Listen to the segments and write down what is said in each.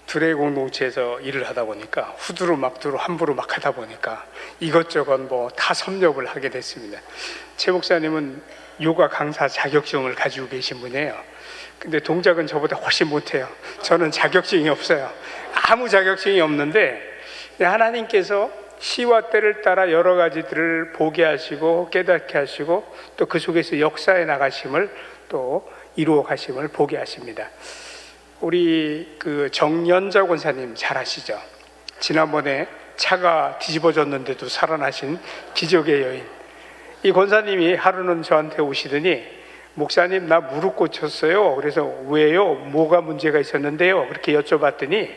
드래곤 노치에서 일을 하다 보니까 후두루 막두루 함부로 막 하다 보니까 이것저것 뭐 다 섭렵을 하게 됐습니다. 최 목사님은 요가 강사 자격증을 가지고 계신 분이에요. 근데 동작은 저보다 훨씬 못해요. 저는 자격증이 없어요. 아무 자격증이 없는데 하나님께서 시와 때를 따라 여러 가지들을 보게 하시고 깨닫게 하시고 또 그 속에서 역사에 나가심을 또 이루어 가심을 보게 하십니다. 우리 그 정연자 권사님 잘 아시죠? 지난번에 차가 뒤집어졌는데도 살아나신 기적의 여인. 이 권사님이 하루는 저한테 오시더니 목사님 나 무릎 꽂혔어요. 그래서 왜요? 뭐가 문제가 있었는데요? 그렇게 여쭤봤더니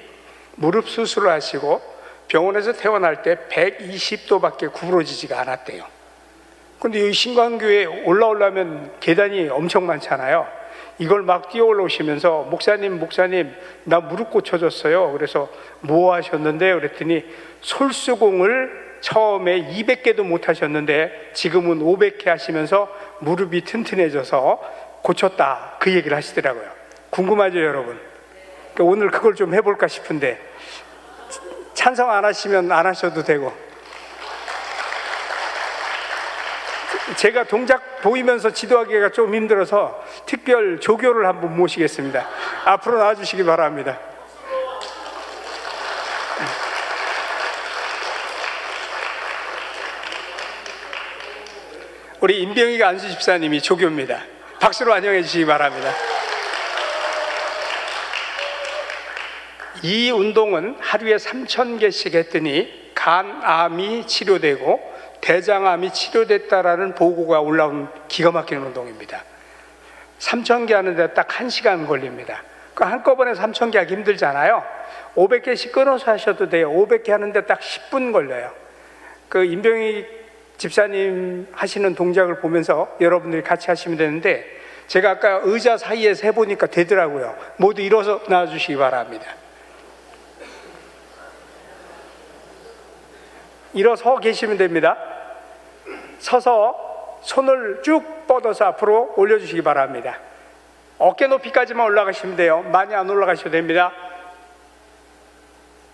무릎 수술을 하시고 병원에서 퇴원할 때 120도밖에 구부러지지가 않았대요. 근데 이 신광교에 올라오려면 계단이 엄청 많잖아요. 이걸 막 뛰어 올라오시면서 목사님 나 무릎 꽂혀졌어요. 그래서 뭐 하셨는데요? 그랬더니 솔수공을 처음에 200개도 못 하셨는데 지금은 500개 하시면서 무릎이 튼튼해져서 고쳤다, 그 얘기를 하시더라고요. 궁금하죠 여러분? 그러니까 오늘 그걸 좀 해볼까 싶은데 찬성 안 하시면 안 하셔도 되고, 제가 동작 보이면서 지도하기가 좀 힘들어서 특별 조교를 한번 모시겠습니다. 앞으로 나와주시기 바랍니다. 우리 임병희가 안수 집사님이 조교입니다. 박수로 환영해 주시기 바랍니다. 이 운동은 하루에 3,000개씩 했더니 간암이 치료되고 대장암이 치료됐다라는 보고가 올라온 기가 막히는 운동입니다. 3,000개 하는데 딱 1시간 걸립니다. 그 한꺼번에 3,000개 하기 힘들잖아요. 500개씩 끊어서 하셔도 돼요. 500개 하는데 딱 10분 걸려요. 그 임병희 집사님 하시는 동작을 보면서 여러분들이 같이 하시면 되는데, 제가 아까 의자 사이에서 해보니까 되더라고요. 모두 일어서 나와주시기 바랍니다. 일어서 계시면 됩니다. 서서 손을 쭉 뻗어서 앞으로 올려주시기 바랍니다. 어깨 높이까지만 올라가시면 돼요. 많이 안 올라가셔도 됩니다.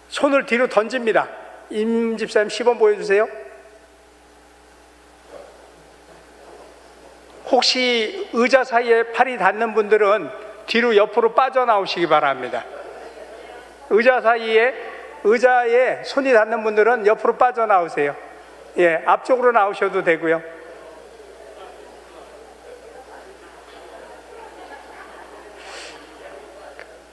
손을 뒤로 던집니다. 임 집사님 시범 보여주세요. 혹시 의자 사이에 팔이 닿는 분들은 뒤로 옆으로 빠져나오시기 바랍니다. 의자에 손이 닿는 분들은 옆으로 빠져나오세요. 예, 앞쪽으로 나오셔도 되고요.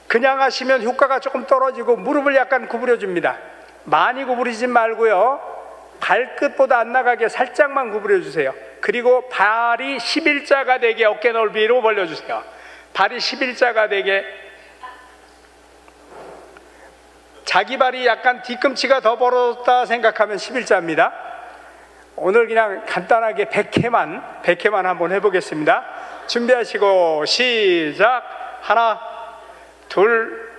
그냥 하시면 효과가 조금 떨어지고 무릎을 약간 구부려 줍니다. 많이 구부리지 말고요. 발끝보다 안 나가게 살짝만 구부려 주세요. 그리고 발이 11자가 되게 어깨 넓이로 벌려주세요. 발이 11자가 되게. 자기 발이 약간 뒤꿈치가 더 벌어졌다 생각하면 11자입니다. 오늘 그냥 간단하게 100회만 한번 해보겠습니다. 준비하시고 시작. 하나, 둘,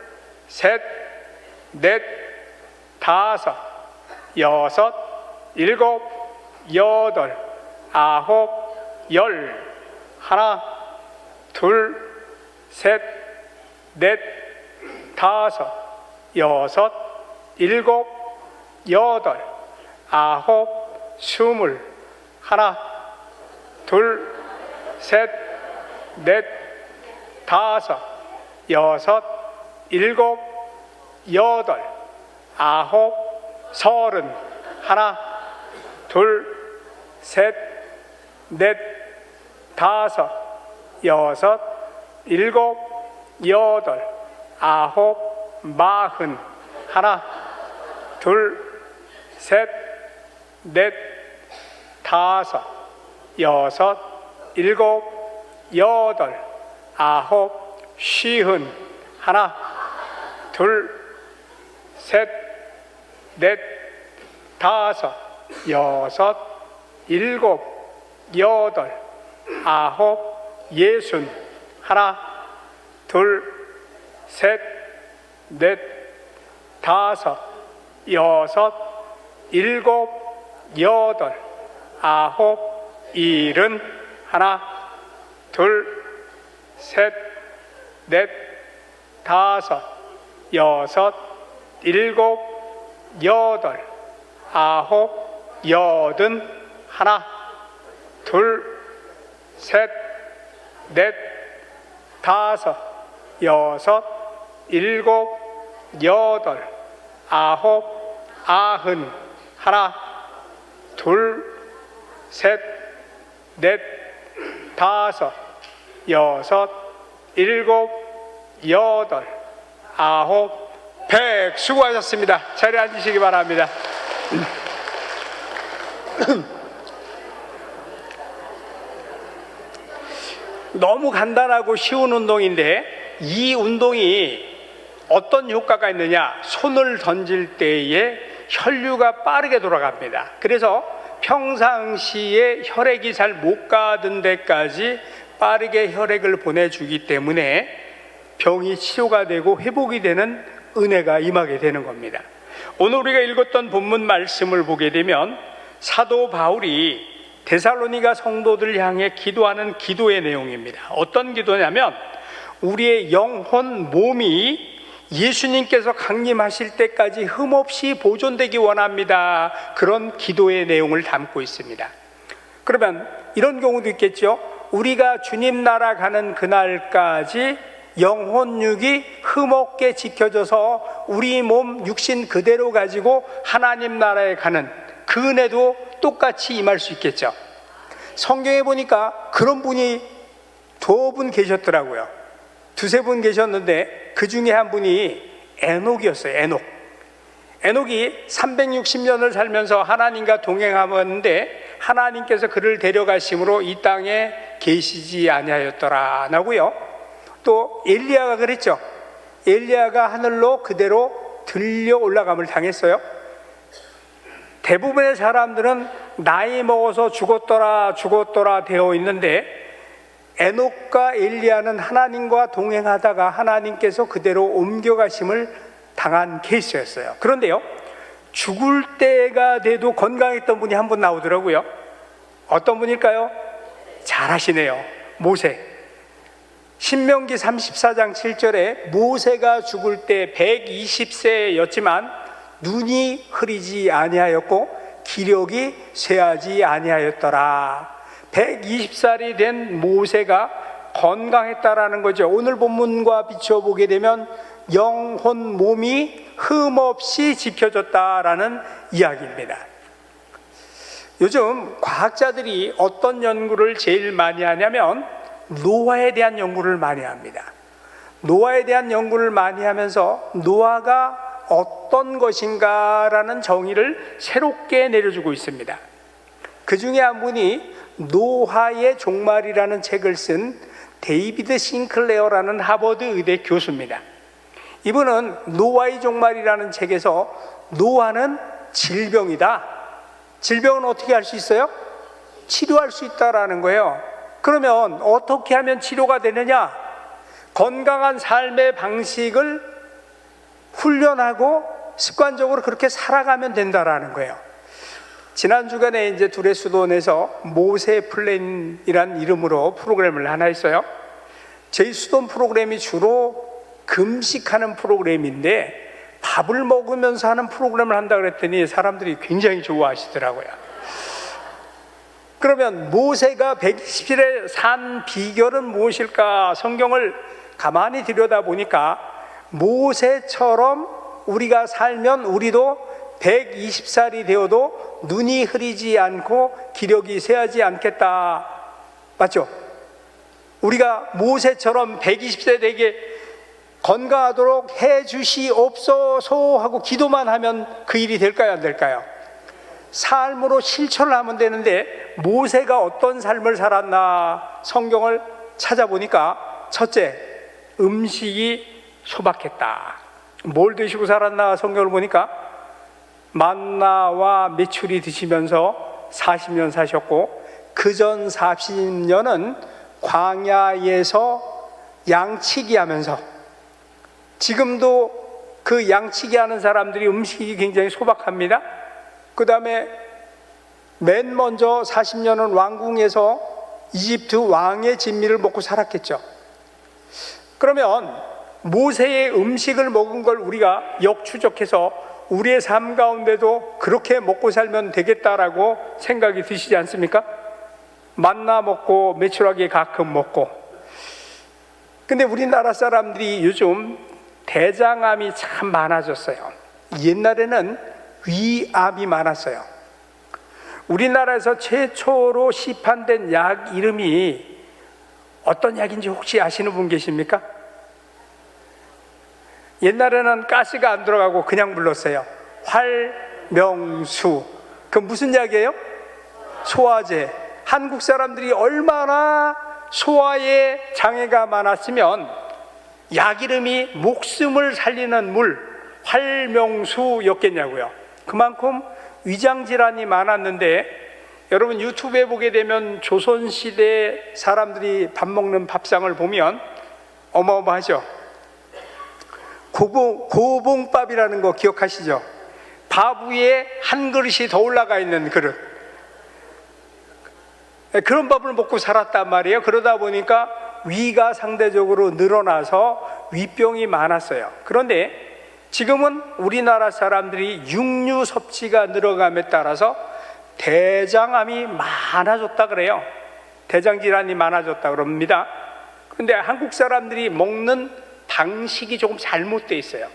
셋, 넷, 다섯, 여섯, 일곱, 여덟, 아홉, 열. 하나, 둘, 셋, 넷, 다섯, 여섯, 일곱, 여덟, 아홉, 스물. 하나, 둘, 셋, 넷, 다섯, 여섯, 일곱, 여덟, 아홉, 서른. 하나, 둘, 셋, 넷, 다섯, 여섯, 일곱, 여덟, 아홉, 마흔. 하나, 둘, 셋, 넷, 다섯, 여섯, 일곱, 여덟, 아홉, 쉰. 하나, 둘, 셋, 넷, 다섯, 여섯, 일곱, 여덟, 아홉, 예순. 하나, 둘, 셋, 넷, 다섯, 여섯, 일곱, 여덟, 아홉, 일흔. 하나, 둘, 셋, 넷, 다섯, 여섯, 일곱, 여덟, 아홉, 여든, 하나, 둘, 셋, 넷, 다섯, 여섯, 일곱, 여덟, 아홉, 아흔, 하나, 둘, 셋, 넷, 다섯, 여섯, 일곱, 여덟, 아홉, 100. 수고하셨습니다. 자리에 앉으시기 바랍니다. 너무 간단하고 쉬운 운동인데 이 운동이 어떤 효과가 있느냐? 손을 던질 때에 혈류가 빠르게 돌아갑니다. 그래서 평상시에 혈액이 잘 못 가던 데까지 빠르게 혈액을 보내주기 때문에 병이 치료가 되고 회복이 되는 은혜가 임하게 되는 겁니다. 오늘 우리가 읽었던 본문 말씀을 보게 되면 사도 바울이 데살로니가 성도들 향해 기도하는 기도의 내용입니다. 어떤 기도냐면 우리의 영혼, 몸이 예수님께서 강림하실 때까지 흠없이 보존되기 원합니다. 그런 기도의 내용을 담고 있습니다. 그러면 이런 경우도 있겠죠. 우리가 주님 나라 가는 그날까지 영혼육이 흠없게 지켜져서 우리 몸 육신 그대로 가지고 하나님 나라에 가는 그 은혜도 똑같이 임할 수 있겠죠. 성경에 보니까 그런 분이 두어 분 계셨더라고요. 두세 분 계셨는데 그 중에 한 분이 에녹이었어요. 에녹이 360년을 살면서 하나님과 동행하는데 하나님께서 그를 데려가심으로 이 땅에 계시지 아니하였더라 나고요. 또 엘리야가 그랬죠. 엘리야가 하늘로 그대로 들려 올라감을 당했어요. 대부분의 사람들은 나이 먹어서 죽었더라 되어 있는데 에녹과 엘리야는 하나님과 동행하다가 하나님께서 그대로 옮겨가심을 당한 케이스였어요. 그런데요, 죽을 때가 돼도 건강했던 분이 한 분 나오더라고요. 어떤 분일까요? 잘하시네요. 모세. 신명기 34장 7절에 모세가 죽을 때 120세였지만 눈이 흐리지 아니하였고 기력이 쇠하지 아니하였더라. 120살이 된 모세가 건강했다라는 거죠. 오늘 본문과 비춰보게 되면 영혼 몸이 흠없이 지켜졌다라는 이야기입니다. 요즘 과학자들이 어떤 연구를 제일 많이 하냐면 노아에 대한 연구를 많이 합니다. 노아에 대한 연구를 많이 하면서 노아가 어떤 것인가라는 정의를 새롭게 내려주고 있습니다. 그 중에 한 분이 노아의 종말이라는 책을 쓴 데이비드 싱클레어라는 하버드 의대 교수입니다. 이분은 노아의 종말이라는 책에서 노아는 질병이다. 질병은 어떻게 할 수 있어요? 치료할 수 있다라는 거예요. 그러면 어떻게 하면 치료가 되느냐? 건강한 삶의 방식을 훈련하고 습관적으로 그렇게 살아가면 된다라는 거예요. 지난 주간에 이제 두레수돈에서 모세 플랜이란 이름으로 프로그램을 하나 했어요. 저희 수돈 프로그램이 주로 금식하는 프로그램인데 밥을 먹으면서 하는 프로그램을 한다 그랬더니 사람들이 굉장히 좋아하시더라고요. 그러면 모세가 120일에 산 비결은 무엇일까? 성경을 가만히 들여다보니까 모세처럼 우리가 살면 우리도 120살이 되어도 눈이 흐리지 않고 기력이 쇠하지 않겠다. 맞죠? 우리가 모세처럼 120세 되게 건강하도록 해주시옵소서 하고 기도만 하면 그 일이 될까요? 안 될까요? 삶으로 실천을 하면 되는데 모세가 어떤 삶을 살았나 성경을 찾아보니까 첫째, 음식이 소박했다. 뭘 드시고 살았나 성경을 보니까 만나와 메추리 드시면서 40년 사셨고 그전 40년은 광야에서 양치기 하면서, 지금도 그 양치기 하는 사람들이 음식이 굉장히 소박합니다. 그 다음에 맨 먼저 40년은 왕궁에서 이집트 왕의 진미를 먹고 살았겠죠. 그러면 모세의 음식을 먹은 걸 우리가 역추적해서 우리의 삶 가운데도 그렇게 먹고 살면 되겠다라고 생각이 드시지 않습니까? 만나 먹고 메추라기 가끔 먹고. 근데 우리나라 사람들이 요즘 대장암이 참 많아졌어요. 옛날에는 위암이 많았어요. 우리나라에서 최초로 시판된 약 이름이 어떤 약인지 혹시 아시는 분 계십니까? 옛날에는 가스가 안 들어가고 그냥 불렀어요. 활명수. 그 무슨 약이에요? 소화제. 한국 사람들이 얼마나 소화에 장애가 많았으면 약 이름이 목숨을 살리는 물, 활명수였겠냐고요. 그만큼 위장질환이 많았는데, 여러분 유튜브에 보게 되면 조선시대 사람들이 밥 먹는 밥상을 보면 어마어마하죠. 고봉밥이라는 거 기억하시죠? 밥 위에 한 그릇이 더 올라가 있는 그릇. 그런 밥을 먹고 살았단 말이에요. 그러다 보니까 위가 상대적으로 늘어나서 위병이 많았어요. 그런데 지금은 우리나라 사람들이 육류 섭취가 늘어감에 따라서 대장암이 많아졌다 그래요. 대장질환이 많아졌다 그럽니다. 그런데 한국 사람들이 먹는 방식이 조금 잘못되어 있어요.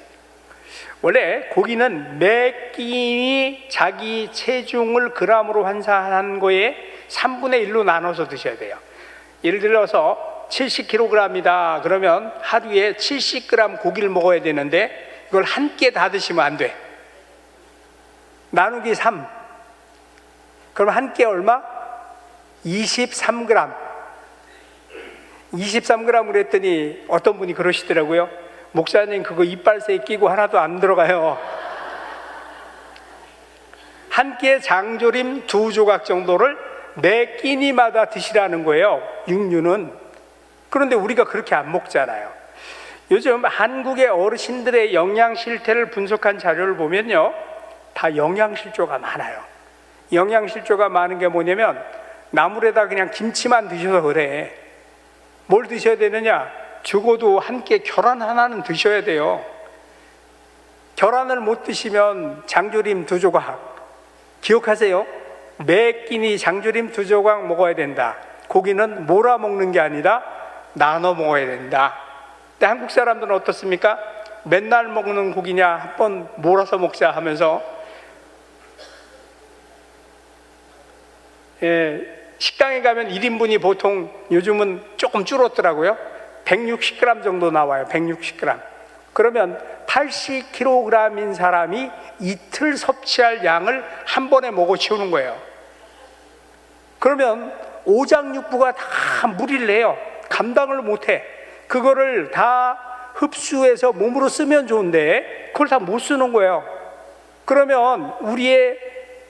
원래 고기는 매 끼니 자기 체중을 그람으로 환산한 거에 3분의 1로 나눠서 드셔야 돼요. 예를 들어서 70kg이다 그러면 하루에 70g 고기를 먹어야 되는데 이걸 한 끼에 다 드시면 안 돼. 나누기 3. 그럼 한 끼에 얼마? 23g. 23g을 했더니 어떤 분이 그러시더라고요. 목사님 그거 이빨새에 끼고 하나도 안 들어가요. 한 끼에 장조림 2조각 정도를 매 끼니마다 드시라는 거예요, 육류는. 그런데 우리가 그렇게 안 먹잖아요. 요즘 한국의 어르신들의 영양 실태를 분석한 자료를 보면요, 다 영양실조가 많아요. 영양실조가 많은 게 뭐냐면 나물에다 그냥 김치만 드셔서 그래. 뭘 드셔야 되느냐? 적어도 한 끼 계란 하나는 드셔야 돼요. 계란을 못 드시면 장조림 2조각. 기억하세요? 매 끼니 장조림 2조각 먹어야 된다. 고기는 몰아 먹는 게 아니라 나눠 먹어야 된다. 근데 한국 사람들은 어떻습니까? 맨날 먹는 고기냐, 한번 몰아서 먹자 하면서 식당에 가면 1인분이 보통 요즘은 조금 줄었더라고요. 160g 정도 나와요. 160g. 그러면 80kg인 사람이 이틀 섭취할 양을 한 번에 먹어 치우는 거예요. 그러면 오장육부가 다 무리를 내요. 감당을 못해. 그거를 다 흡수해서 몸으로 쓰면 좋은데 그걸 다 못 쓰는 거예요. 그러면 우리의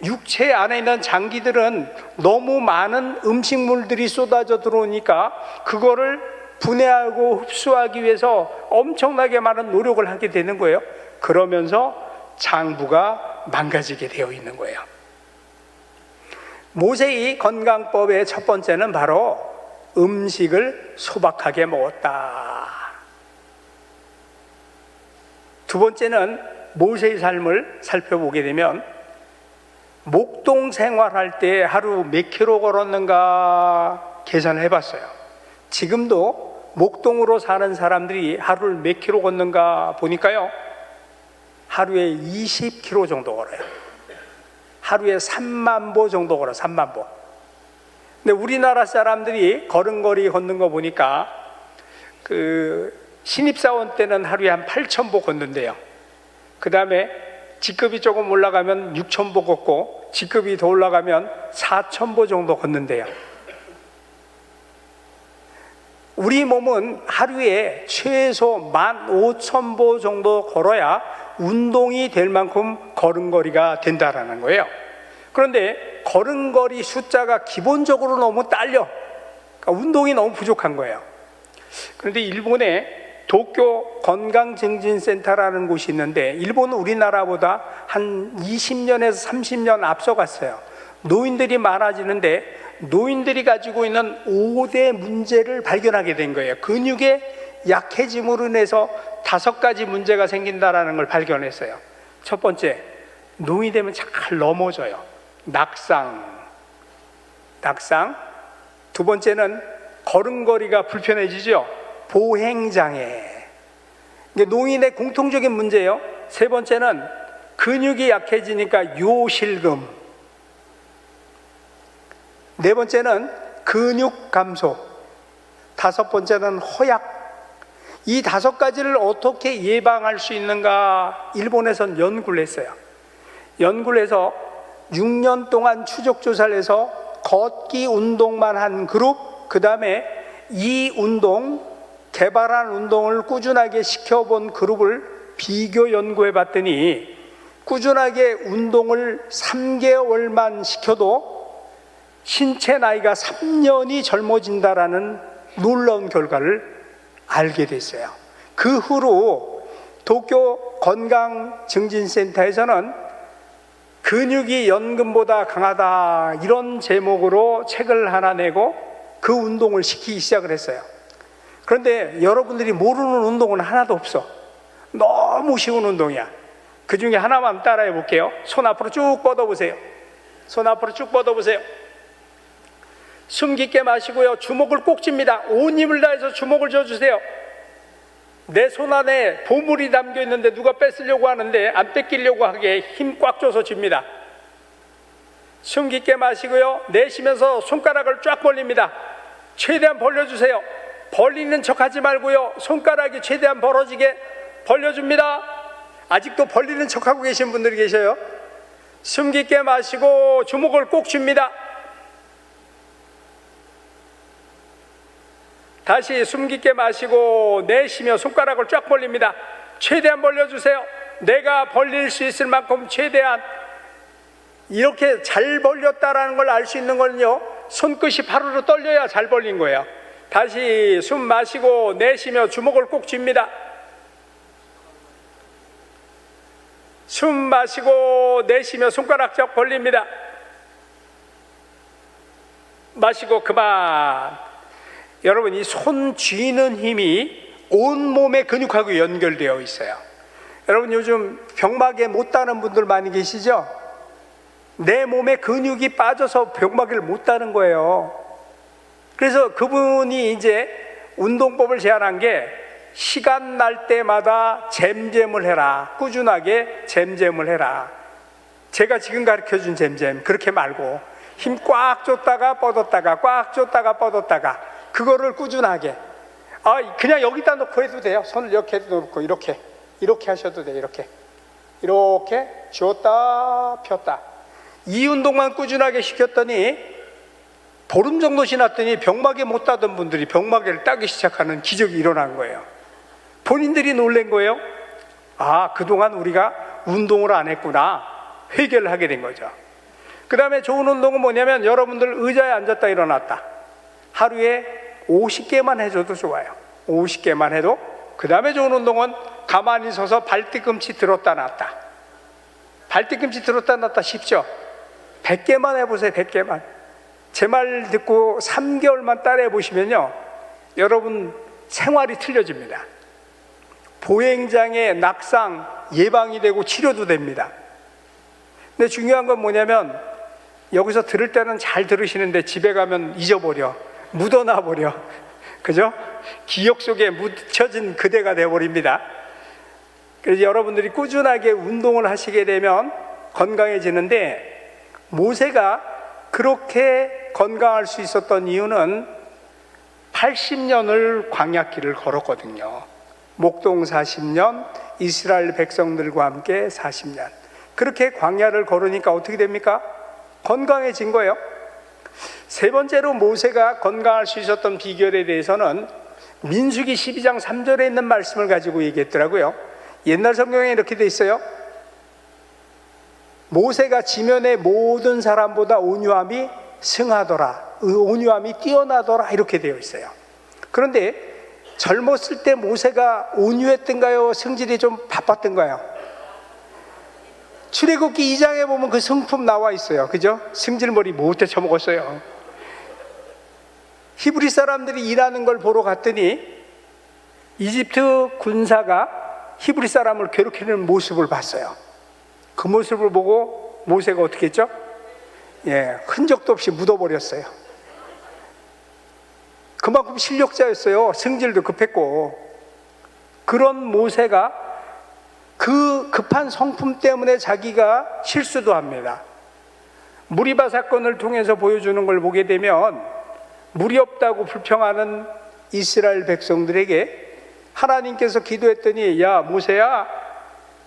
육체 안에 있는 장기들은 너무 많은 음식물들이 쏟아져 들어오니까 그거를 분해하고 흡수하기 위해서 엄청나게 많은 노력을 하게 되는 거예요. 그러면서 장부가 망가지게 되어 있는 거예요. 모세의 건강법의 첫 번째는 바로 음식을 소박하게 먹었다. 두 번째는 모세의 삶을 살펴보게 되면 목동 생활할 때 하루 몇 킬로 걸었는가 계산을 해봤어요. 지금도 목동으로 사는 사람들이 하루를 몇 킬로 걷는가 보니까요, 하루에 20킬로 정도 걸어요. 하루에 3만 보 정도 걸어요. 3만 보. 근데 우리나라 사람들이 걸음걸이 걷는 거 보니까 신입사원 때는 하루에 한 8,000보 걷는데요. 그 다음에 직급이 조금 올라가면 6,000보 걷고, 직급이 더 올라가면 4,000보 정도 걷는데요. 우리 몸은 하루에 최소 15,000보 정도 걸어야 운동이 될 만큼 걸음걸이가 된다라는 거예요. 그런데 걸음걸이 숫자가 기본적으로 너무 딸려. 그러니까 운동이 너무 부족한 거예요. 그런데 일본에 도쿄 건강증진센터라는 곳이 있는데, 일본은 우리나라보다 한 20년에서 30년 앞서갔어요. 노인들이 많아지는데 노인들이 가지고 있는 5대 문제를 발견하게 된 거예요. 근육의 약해짐으로 인해서 5가지 문제가 생긴다라는 걸 발견했어요. 첫 번째, 노인이 되면 잘 넘어져요. 낙상. 두 번째는 걸음걸이가 불편해지죠. 보행장애. 이게 노인의 공통적인 문제예요. 세 번째는 근육이 약해지니까 요실금. 네 번째는 근육 감소. 5번째는 허약. 이 5가지를 어떻게 예방할 수 있는가 일본에선 연구를 했어요. 연구를 해서 6년 동안 추적 조사를 해서 걷기 운동만 한 그룹, 그 다음에 이 운동, 개발한 운동을 꾸준하게 시켜본 그룹을 비교 연구해 봤더니 꾸준하게 운동을 3개월만 시켜도 신체 나이가 3년이 젊어진다라는 놀라운 결과를 알게 됐어요. 그 후로 도쿄 건강증진센터에서는 근육이 연금보다 강하다 이런 제목으로 책을 하나 내고 그 운동을 시키기 시작을 했어요. 그런데 여러분들이 모르는 운동은 하나도 없어. 너무 쉬운 운동이야. 그 중에 하나만 따라해 볼게요. 손 앞으로 쭉 뻗어보세요. 손 앞으로 쭉 뻗어보세요. 숨 깊게 마시고요. 주먹을 꼭 쥡니다. 온 힘을 다해서 주먹을 쥐어주세요. 내 손 안에 보물이 담겨 있는데 누가 뺏으려고 하는데 안 뺏기려고 하게 힘 꽉 줘서 쥡니다. 숨 깊게 마시고요. 내쉬면서 손가락을 쫙 벌립니다. 최대한 벌려주세요. 벌리는 척 하지 말고요. 손가락이 최대한 벌어지게 벌려줍니다. 아직도 벌리는 척 하고 계신 분들이 계셔요. 숨 깊게 마시고 주먹을 꼭 쥡니다. 다시 숨 깊게 마시고 내쉬며 손가락을 쫙 벌립니다. 최대한 벌려주세요. 내가 벌릴 수 있을 만큼 최대한. 이렇게 잘 벌렸다라는 걸 알 수 있는 건요, 손끝이 파르르 떨려야 잘 벌린 거예요. 다시 숨 마시고 내쉬며 주먹을 꼭 쥡니다. 숨 마시고 내쉬며 손가락 쫙 벌립니다. 마시고 그만. 여러분, 이 손 쥐는 힘이 온몸의 근육하고 연결되어 있어요. 여러분, 요즘 병막에 못 따는 분들 많이 계시죠? 내 몸에 근육이 빠져서 병막을 못 따는 거예요. 그래서 그분이 이제 운동법을 제안한 게 시간 날 때마다 잼잼을 해라. 꾸준하게 잼잼을 해라. 제가 지금 가르쳐준 잼잼 그렇게 말고 힘 꽉 줬다가 뻗었다가 꽉 줬다가 뻗었다가 그거를 꾸준하게. 그냥 여기다 놓고 해도 돼요. 손을 이렇게 놓고 이렇게 하셔도 돼요. 이렇게 쥐었다 폈다. 이 운동만 꾸준하게 시켰더니 보름 정도 지났더니 병막에 못 따던 분들이 병막을 따기 시작하는 기적이 일어난 거예요. 본인들이 놀란 거예요. 그동안 우리가 운동을 안 했구나. 회개를 하게 된 거죠. 그 다음에 좋은 운동은 뭐냐면 여러분들 의자에 앉았다 일어났다 하루에 50개만 해줘도 좋아요. 50개만 해도. 그 다음에 좋은 운동은 가만히 서서 발뒤꿈치 들었다 놨다. 발뒤꿈치 들었다 놨다 쉽죠? 100개만 해보세요. 100개만. 제 말 듣고 3개월만 따라해 보시면요, 여러분 생활이 틀려집니다. 보행장애, 낙상 예방이 되고 치료도 됩니다. 근데 중요한 건 뭐냐면 여기서 들을 때는 잘 들으시는데 집에 가면 잊어버려. 묻어놔 버려. 그죠? 기억 속에 묻혀진 그대가 되어버립니다. 그래서 여러분들이 꾸준하게 운동을 하시게 되면 건강해지는데, 모세가 그렇게 건강할 수 있었던 이유는 80년을 광야길을 걸었거든요. 목동 40년, 이스라엘 백성들과 함께 40년. 그렇게 광야를 걸으니까 어떻게 됩니까? 건강해진 거예요. 세 번째로 모세가 건강할 수 있었던 비결에 대해서는 민수기 12장 3절에 있는 말씀을 가지고 얘기했더라고요. 옛날 성경에 이렇게 돼 있어요. 모세가 지면의 모든 사람보다 온유함이 승하더라, 온유함이 뛰어나더라, 이렇게 되어 있어요. 그런데 젊었을 때 모세가 온유했던가요? 성질이 좀 바빴던가요? 출애굽기 2장에 보면 그 성품 나와 있어요. 그죠? 승질머리 못해 쳐먹었어요. 히브리 사람들이 일하는 걸 보러 갔더니 이집트 군사가 히브리 사람을 괴롭히는 모습을 봤어요. 그 모습을 보고 모세가 어떻게 했죠? 흔적도 없이 묻어버렸어요. 그만큼 실력자였어요. 승질도 급했고. 그런 모세가 그 급한 성품 때문에 자기가 실수도 합니다. 무리바 사건을 통해서 보여주는 걸 보게 되면 물이 없다고 불평하는 이스라엘 백성들에게 하나님께서 기도했더니 야 모세야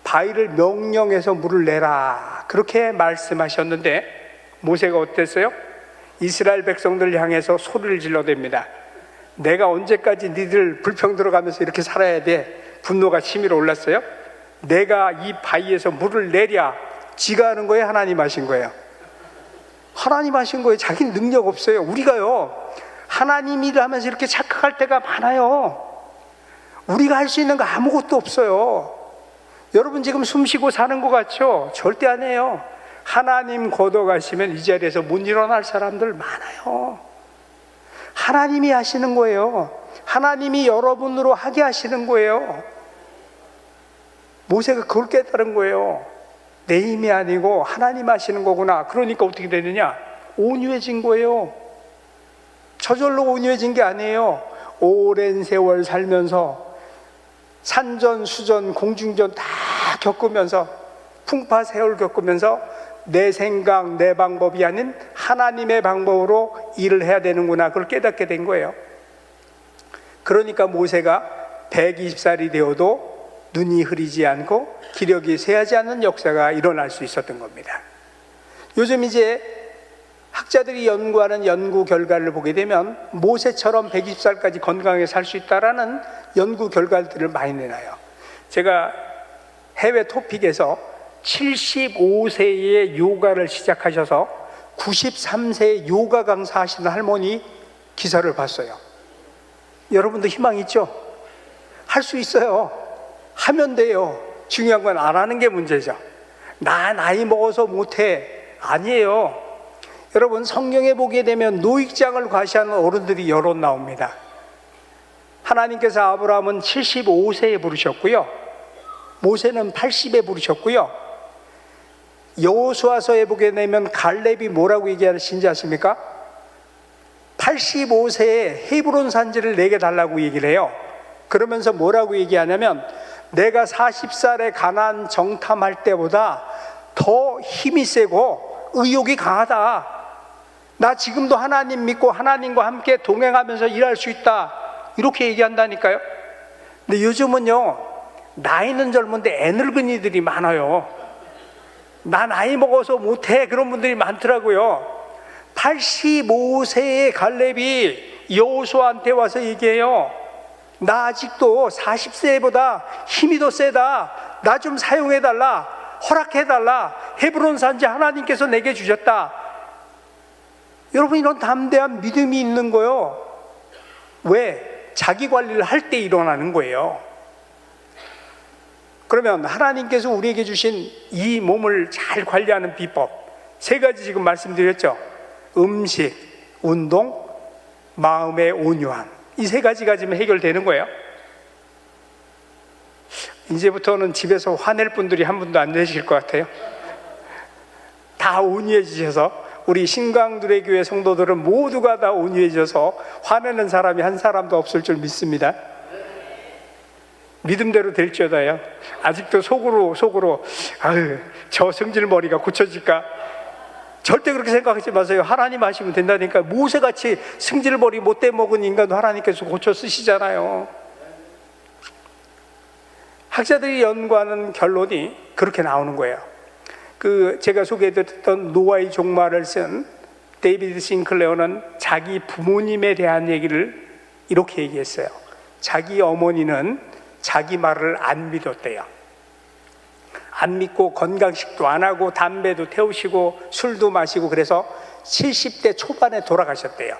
바위를 명령해서 물을 내라 그렇게 말씀하셨는데 모세가 어땠어요? 이스라엘 백성들을 향해서 소리를 질러댑니다. 내가 언제까지 니들 불평 들어가면서 이렇게 살아야 돼? 분노가 치밀어 올랐어요. 내가 이 바위에서 물을 내랴. 지가 하는 거예요? 하나님 하신 거예요? 하나님 하신 거예요. 자기는 능력 없어요. 우리가요 하나님 일을 하면서 이렇게 착각할 때가 많아요. 우리가 할 수 있는 거 아무것도 없어요. 여러분 지금 숨 쉬고 사는 것 같죠? 절대 아니에요. 하나님 걷어가시면 이 자리에서 못 일어날 사람들 많아요. 하나님이 하시는 거예요. 하나님이 여러분으로 하게 하시는 거예요. 모세가 그걸 깨달은 거예요. 내 힘이 아니고 하나님 하시는 거구나. 그러니까 어떻게 되느냐? 온유해진 거예요. 저절로 온유해진 게 아니에요. 오랜 세월 살면서 산전, 수전, 공중전 다 겪으면서 풍파 세월 겪으면서 내 생각, 내 방법이 아닌 하나님의 방법으로 일을 해야 되는구나. 그걸 깨닫게 된 거예요. 그러니까 모세가 120살이 되어도 눈이 흐리지 않고 기력이 쇠하지 않는 역사가 일어날 수 있었던 겁니다. 요즘 이제 학자들이 연구하는 연구 결과를 보게 되면 모세처럼 120살까지 건강하게 살 수 있다라는 연구 결과들을 많이 내놔요. 제가 해외 토픽에서 75세에 요가를 시작하셔서 93세에 요가 강사하시는 할머니 기사를 봤어요. 여러분도 희망 있죠? 할 수 있어요. 하면 돼요. 중요한 건 안 하는 게 문제죠. 나 나이 먹어서 못해. 아니에요. 여러분 성경에 보게 되면 노익장을 과시하는 어른들이 여럿 나옵니다. 하나님께서 아브라함은 75세에 부르셨고요. 모세는 80에 부르셨고요. 여호수아서에 보게 되면 갈렙이 뭐라고 얘기하시는지 아십니까? 85세에 헤브론 산지를 내게 달라고 얘기를 해요. 그러면서 뭐라고 얘기하냐면 내가 40살에 가나안 정탐할 때보다 더 힘이 세고 의욕이 강하다. 나 지금도 하나님 믿고 하나님과 함께 동행하면서 일할 수 있다. 이렇게 얘기한다니까요. 근데 요즘은요 나이는 젊은데 애늙은이들이 많아요. 나 나이 먹어서 못해 그런 분들이 많더라고요. 85세의 갈렙이 여호수아한테 와서 얘기해요. 나 아직도 40세보다 힘이 더 세다. 나 좀 사용해달라. 허락해달라. 헤브론 산지 하나님께서 내게 주셨다. 여러분 이런 담대한 믿음이 있는 거요. 왜? 자기 관리를 할 때 일어나는 거예요. 그러면 하나님께서 우리에게 주신 이 몸을 잘 관리하는 비법 3가지 지금 말씀드렸죠. 음식, 운동, 마음의 온유함. 이 3가지 가지면 해결되는 거예요. 이제부터는 집에서 화낼 분들이 한 분도 안 계실 것 같아요. 다 온유해지셔서 우리 신광두레 교회 성도들은 모두가 다 온유해져서 화내는 사람이 한 사람도 없을 줄 믿습니다. 믿음대로 될지어다요. 아직도 속으로 아유 저 성질머리가 고쳐질까? 절대 그렇게 생각하지 마세요. 하나님 하시면 된다니까. 모세같이 승질머리 못돼 먹은 인간도 하나님께서 고쳐 쓰시잖아요. 학자들이 연구하는 결론이 그렇게 나오는 거예요. 제가 소개해드렸던 노아의 종말을 쓴 데이비드 싱클레어는 자기 부모님에 대한 얘기를 이렇게 얘기했어요. 자기 어머니는 자기 말을 안 믿었대요. 안 믿고 건강식도 안 하고 담배도 태우시고 술도 마시고 그래서 70대 초반에 돌아가셨대요.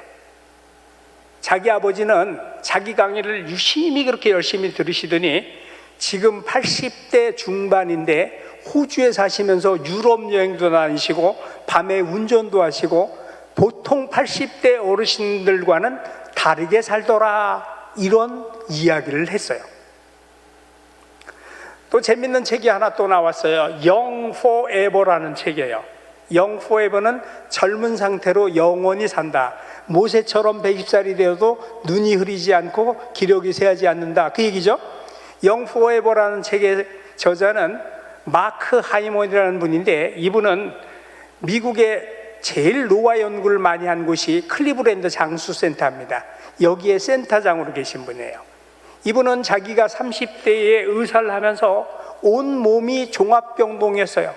자기 아버지는 자기 강의를 유심히 그렇게 열심히 들으시더니 지금 80대 중반인데 호주에 사시면서 유럽 여행도 다니시고 밤에 운전도 하시고 보통 80대 어르신들과는 다르게 살더라. 이런 이야기를 했어요. 또 재밌는 책이 하나 또 나왔어요. Young Forever라는 책이에요. Young Forever는 젊은 상태로 영원히 산다. 모세처럼 120살이 되어도 눈이 흐리지 않고 기력이 쇠하지 않는다. 그 얘기죠. Young Forever라는 책의 저자는 마크 하이먼이라는 분인데, 이분은 미국의 제일 노화 연구를 많이 한 곳이 클리브랜드 장수센터입니다. 여기에 센터장으로 계신 분이에요. 이분은 자기가 30대에 의사를 하면서 온 몸이 종합병동이었어요.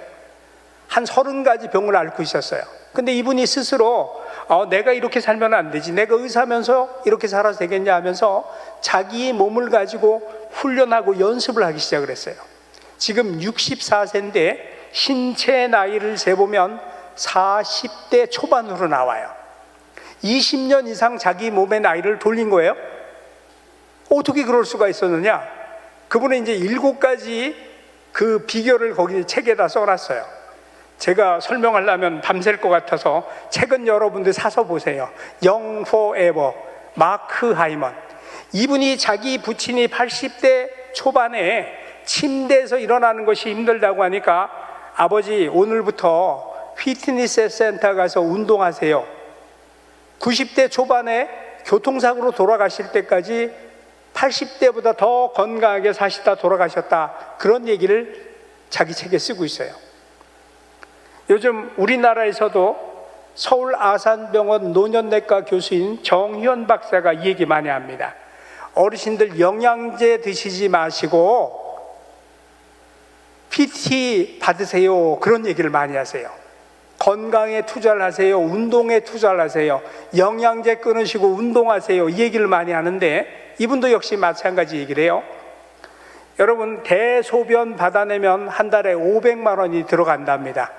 한 30가지 병을 앓고 있었어요. 근데 이분이 스스로 내가 이렇게 살면 안 되지, 내가 의사하면서 이렇게 살아도 되겠냐 하면서 자기 몸을 가지고 훈련하고 연습을 하기 시작을 했어요. 지금 64세인데 신체 나이를 재보면 40대 초반으로 나와요. 20년 이상 자기 몸의 나이를 돌린 거예요. 어떻게 그럴 수가 있었느냐? 그분은 이제 7가지 그 비결을 거기 책에다 써놨어요. 제가 설명하려면 밤샐 것 같아서 책은 여러분들 사서 보세요. Young Forever, 마크 하이먼. 이분이 자기 부친이 80대 초반에 침대에서 일어나는 것이 힘들다고 하니까, 아버지 오늘부터 피트니스 센터 가서 운동하세요. 90대 초반에 교통사고로 돌아가실 때까지 80대보다 더 건강하게 사시다 돌아가셨다. 그런 얘기를 자기 책에 쓰고 있어요. 요즘 우리나라에서도 서울 아산병원 노년내과 교수인 정희원 박사가 이 얘기 많이 합니다. 어르신들 영양제 드시지 마시고 PT 받으세요. 그런 얘기를 많이 하세요. 건강에 투자를 하세요. 운동에 투자를 하세요. 영양제 끊으시고 운동하세요. 이 얘기를 많이 하는데, 이분도 역시 마찬가지 얘기를 해요. 여러분, 대소변 받아내면 한 달에 500만 원이 들어간답니다.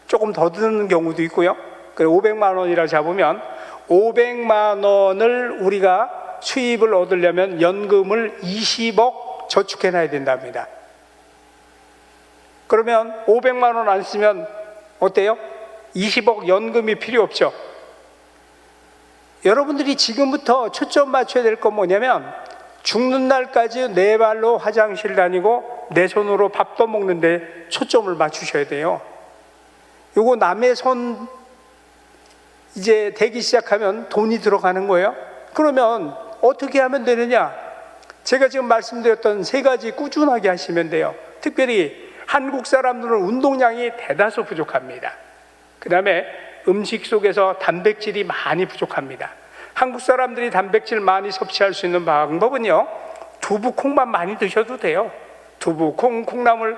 조금 더 드는 경우도 있고요. 500만 원이라 잡으면 500만 원을 우리가 수입을 얻으려면 연금을 20억 저축해놔야 된답니다. 그러면 500만 원 안 쓰면 어때요? 20억 연금이 필요 없죠. 여러분들이 지금부터 초점 맞춰야 될 건 뭐냐면, 죽는 날까지 내 발로 화장실 다니고 내 손으로 밥도 먹는데 초점을 맞추셔야 돼요. 요거 남의 손 이제 대기 시작하면 돈이 들어가는 거예요. 그러면 어떻게 하면 되느냐? 제가 지금 말씀드렸던 3가지 꾸준하게 하시면 돼요. 특별히 한국 사람들은 운동량이 대다수 부족합니다. 그 다음에 음식 속에서 단백질이 많이 부족합니다. 한국 사람들이 단백질 많이 섭취할 수 있는 방법은요, 두부, 콩만 많이 드셔도 돼요. 두부, 콩, 콩나물.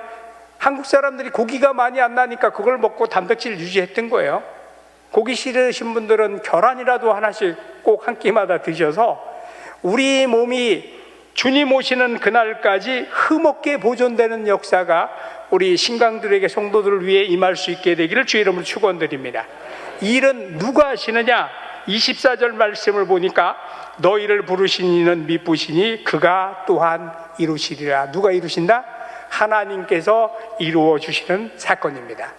한국 사람들이 고기가 많이 안 나니까 그걸 먹고 단백질 유지했던 거예요. 고기 싫으신 분들은 계란이라도 하나씩 꼭 한 끼마다 드셔서 우리 몸이 주님 오시는 그날까지 흠없게 보존되는 역사가 우리 신강들에게, 성도들을 위해 임할 수 있게 되기를 주의 이름으로 축원드립니다. 이 일은 누가 하시느냐? 24절 말씀을 보니까 너희를 부르신 이는 미쁘시니 그가 또한 이루시리라. 누가 이루신다? 하나님께서 이루어 주시는 사건입니다.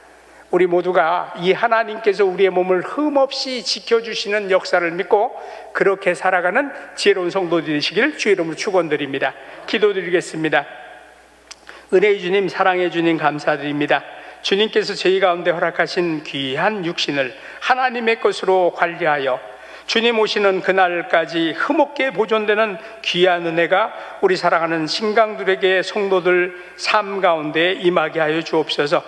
우리 모두가 이 하나님께서 우리의 몸을 흠없이 지켜주시는 역사를 믿고 그렇게 살아가는 지혜로운 성도들이 되시길 주의 이름으로 축원드립니다. 기도드리겠습니다. 은혜의 주님, 사랑의 주님, 감사드립니다. 주님께서 저희 가운데 허락하신 귀한 육신을 하나님의 것으로 관리하여 주님 오시는 그날까지 흠없게 보존되는 귀한 은혜가 우리 사랑하는 신강들에게, 성도들 삶 가운데 임하게 하여 주옵소서.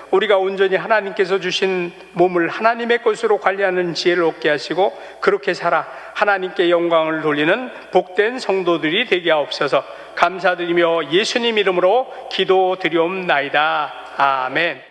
우리가 온전히 하나님께서 주신 몸을 하나님의 것으로 관리하는 지혜를 얻게 하시고 그렇게 살아 하나님께 영광을 돌리는 복된 성도들이 되게 하옵소서. 감사드리며 예수님 이름으로 기도드리옵나이다. 아멘.